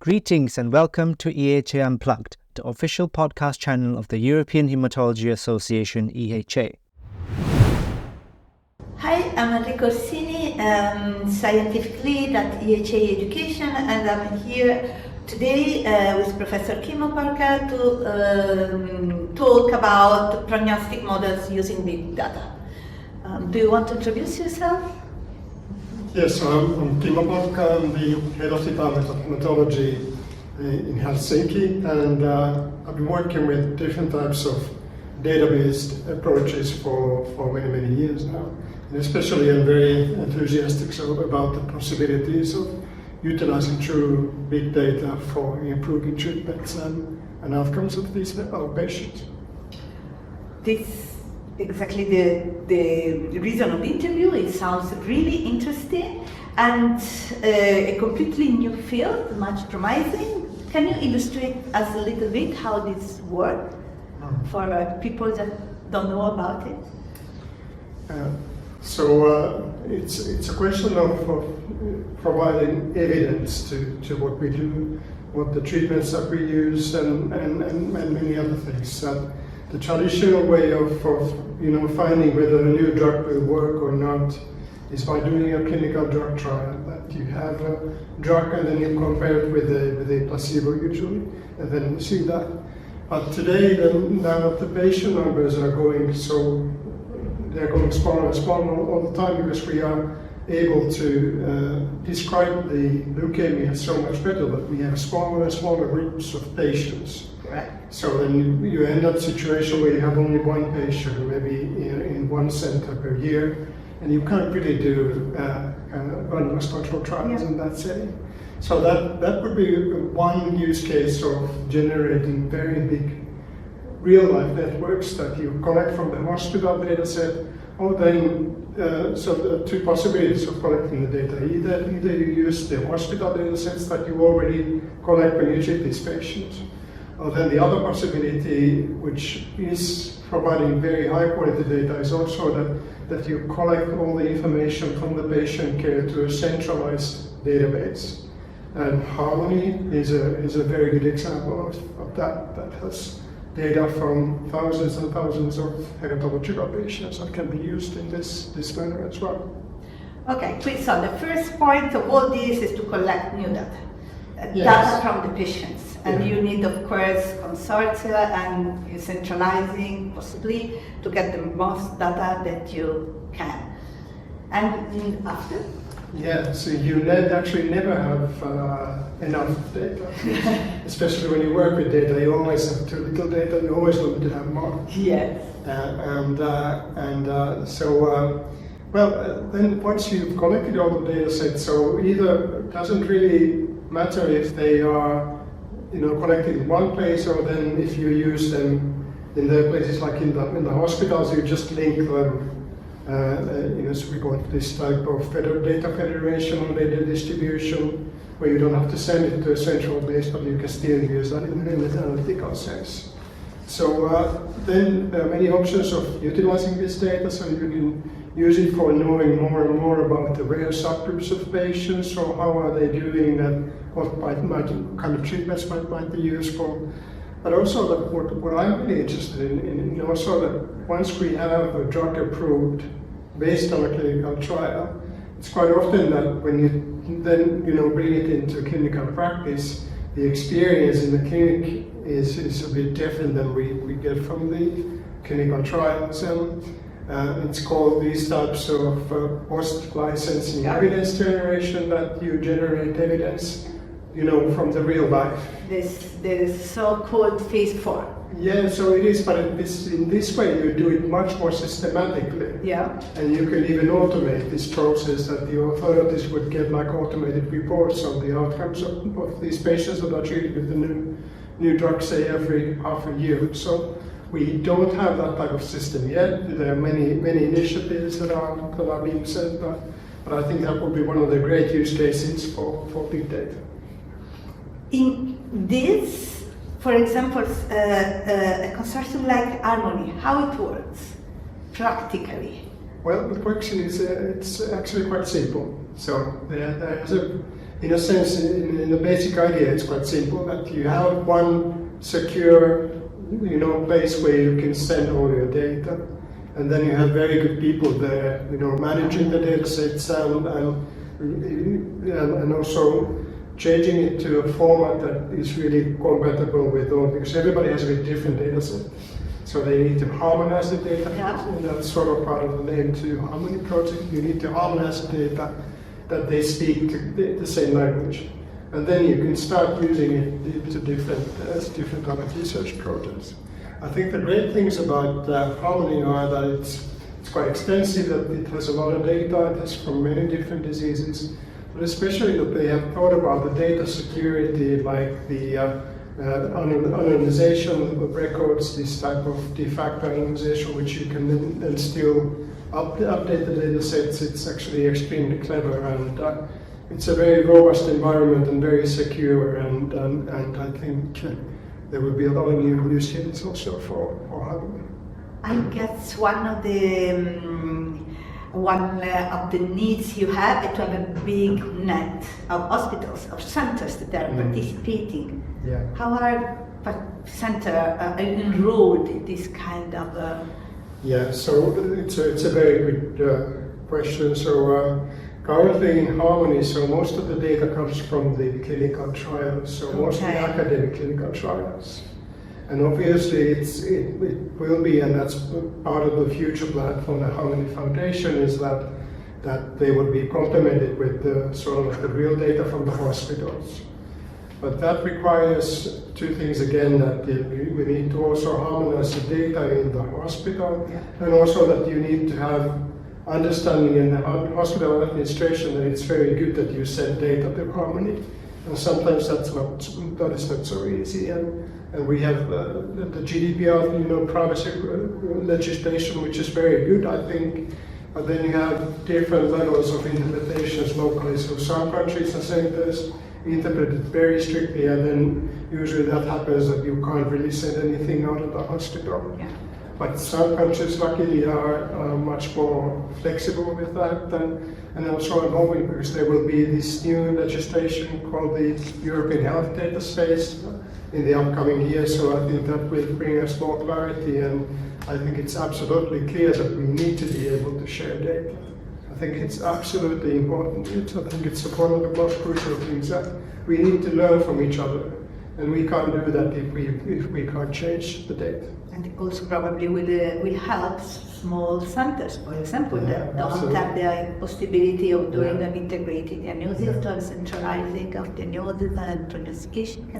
Greetings and welcome to EHA Unplugged, the official podcast channel of the European Hematology Association, EHA. Hi, I'm Enrica Orsini, scientific lead at EHA Education, and I'm here today with Professor Kimmo Porkka to talk about prognostic models using big data. Do you want to introduce yourself? Yes, I'm Kimmo Porkka. I'm the head of the Department of Hematology in Helsinki, and I've been working with different types of data-based approaches for many years now. And especially I'm very enthusiastic about the possibilities of utilizing true big data for improving treatments and outcomes of these patients. This exactly the reason of the interview. It sounds really interesting and a completely new field, much promising. Can you illustrate us a little bit how this works for people that don't know about it? It's a question of providing evidence to what we do, what the treatments that we use, and many other things. The traditional way of finding whether a new drug will work or not is by doing a clinical drug trial. That you have a drug and then you compare it with a placebo usually, and then you see that. But today, now the patient numbers are going they're going smaller and smaller all the time because we are able to describe the leukemia so much better that we have smaller and smaller groups of patients. Right. So then you end up in a situation where you have only one patient, maybe in one center per year, and you can't really do randomized control trials in that setting. So that would be one use case of generating very big real-life networks that you collect from the hospital data set, or then so the two possibilities of collecting the data. Either you use the hospital data sets that you already collect when you treat these patients, or then the other possibility, which is providing very high quality data, is also that you collect all the information from the patient care to a centralized database. And Harmony is a very good example of that has data from thousands and thousands of hematological patients that can be used in this manner as well. Okay, so the first point of all this is to collect new data. Yes. Data from the patients, and you need, of course, consortia and you're centralizing possibly to get the most data that you can. And after? Yeah, so you actually never have enough data, especially when you work with data. You always have too little data. You always want to have more. Yes. Then once you've collected all the data sets, so either it doesn't really matter if they are, collected in one place, or then if you use them in the places like in the hospitals, you just link them. So we got this type of data federation or data distribution, where you don't have to send it to a central base, but you can still use that in an analytical sense. So then there are many options of utilizing this data, so you can use it for knowing more and more about the rare subgroups of patients, or how are they doing, and what kind of treatments might be useful. But also what I'm really interested in also that once we have a drug approved based on a clinical trial, it's quite often that when you then bring it into clinical practice, the experience in the clinic is a bit different than we get from the clinical trials. It's called these types of post-licensing evidence generation, that you generate evidence from the real life. This so-called phase 4. Yeah, so it is, but in this way you do it much more systematically. Yeah. And you can even automate this process, that the authorities would get like automated reports on the outcomes of these patients that are treated with the new drug, say every half a year. So we don't have that type of system yet. There are many initiatives that are being set, but I think that would be one of the great use cases for big data. In this, for example, a consortium like Harmony, how it works practically? Well, the question is it's actually quite simple. So there's a in a sense, in the basic idea, it's quite simple, that you have one secure, place where you can send all your data, and then you have very good people there, managing the data sets and also changing it to a format that is really compatible with all, because everybody has a bit different data set. So they need to harmonize the data, and that's sort of part of the name too, Harmony Project. You need to harmonize the data that they speak the same language. And then you can start using it to different other research projects. I think the great things about Harmony are that it's quite extensive, that it has a lot of data, it has from many different diseases, but especially that they have thought about the data security, like the anonymization of records, this type of de facto anonymization, which you can then still update the data sets. It's actually extremely clever, and it's a very robust environment and very secure, and I think there will be a lot of new use cases also for Harmony. I guess one of the needs you have is to have a big net of hospitals, of centers that are participating. Yeah. How are centers enrolled in this kind of? Yeah, so it's a very good question. So currently in Harmony, so most of the data comes from the clinical trials, so mostly academic clinical trials. And obviously it will be, and that's part of the future plan from the Harmony Foundation, is that they will be complemented with the sort of the real data from the hospitals. But that requires two things again, that we need to also harmonize the data in the hospital, and also that you need to have understanding in the hospital administration that it's very good that you send data to Harmony. And sometimes that is not so easy. And we have the GDPR, privacy legislation, which is very good, I think. But then you have different levels of interpretations locally. So some countries and centers interpret it very strictly, and then usually that happens that you can't really send anything out of the hospital. Yeah. But some countries luckily are much more flexible with that, and also I'm hoping, because there will be this new legislation called the European Health Data Space in the upcoming year, so I think that will bring us more clarity, and I think it's absolutely clear that we need to be able to share data. I think it's absolutely important. I think it's one of the most crucial things, that we need to learn from each other, and we can't do that if we can't change the data. And it also probably will help small centers, for example, that don't have the possibility of doing an integrated diagnosis or centralizing of diagnosis and prognostication.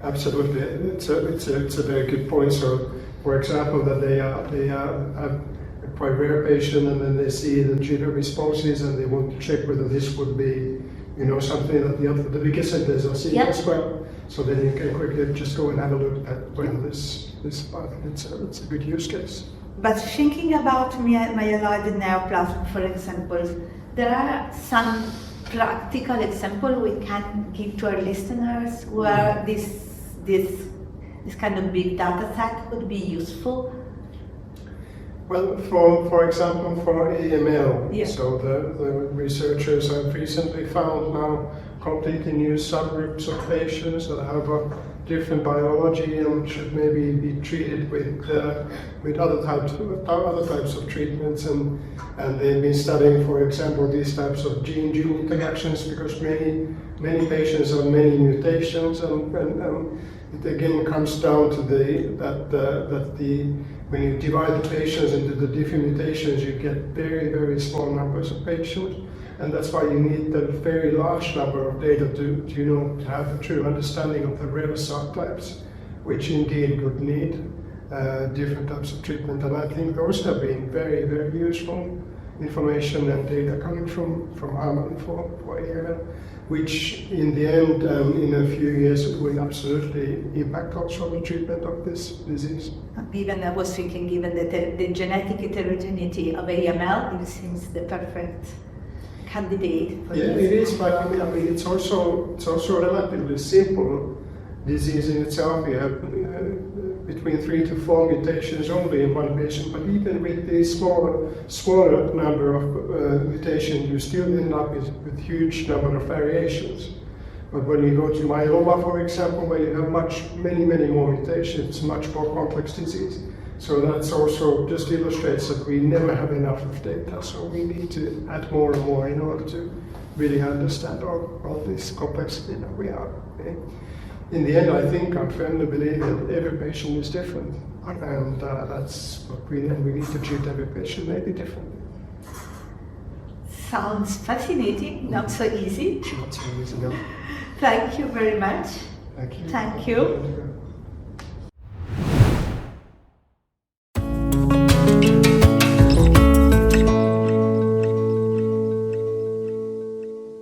Absolutely, it's a very good point. So, for example, that they have a quite rare patient, and then they see the genome responses, and they want to check whether this would be, something that the bigger centers are seeing as well. So then you can quickly just go and have a look at whether this part. It's a good use case. But thinking about myeloid neoplasm, for example, there are some practical examples we can give to our listeners where this kind of big data set would be useful. Well, for example, for AML, so the researchers have recently found now completely new subgroups of patients that have a different biology and should maybe be treated with other types of treatments, and they've been studying, for example, these types of gene interactions, because many patients have many mutations, and it again comes down to when you divide the patients into the different mutations, you get very, very small numbers of patients. And that's why you need a very large number of data to have a true understanding of the rare subtypes, which indeed would need different types of treatment. And I think those have been very, very useful information and data coming from Harmony for AML, which in the end, in a few years, will absolutely impact also the treatment of this disease. Even I was thinking, given the genetic heterogeneity of AML, it seems the perfect candidate for this. It is, but I mean, it's also a relatively simple disease in itself. You have between 3 to 4 mutations only in one patient, but even with this smaller number of mutations, you still end up with huge number of variations. But when you go to myeloma, for example, where you have many more mutations, much more complex disease. So that's also just illustrates that we never have enough of data. So we need to add more and more in order to really understand all this complexity that we are. Okay? In the end, I think I firmly believe that every patient is different, and that's what we need to treat every patient maybe differently. Sounds fascinating, not so easy. Not so easy, no. Thank you very much. Thank you. Thank you.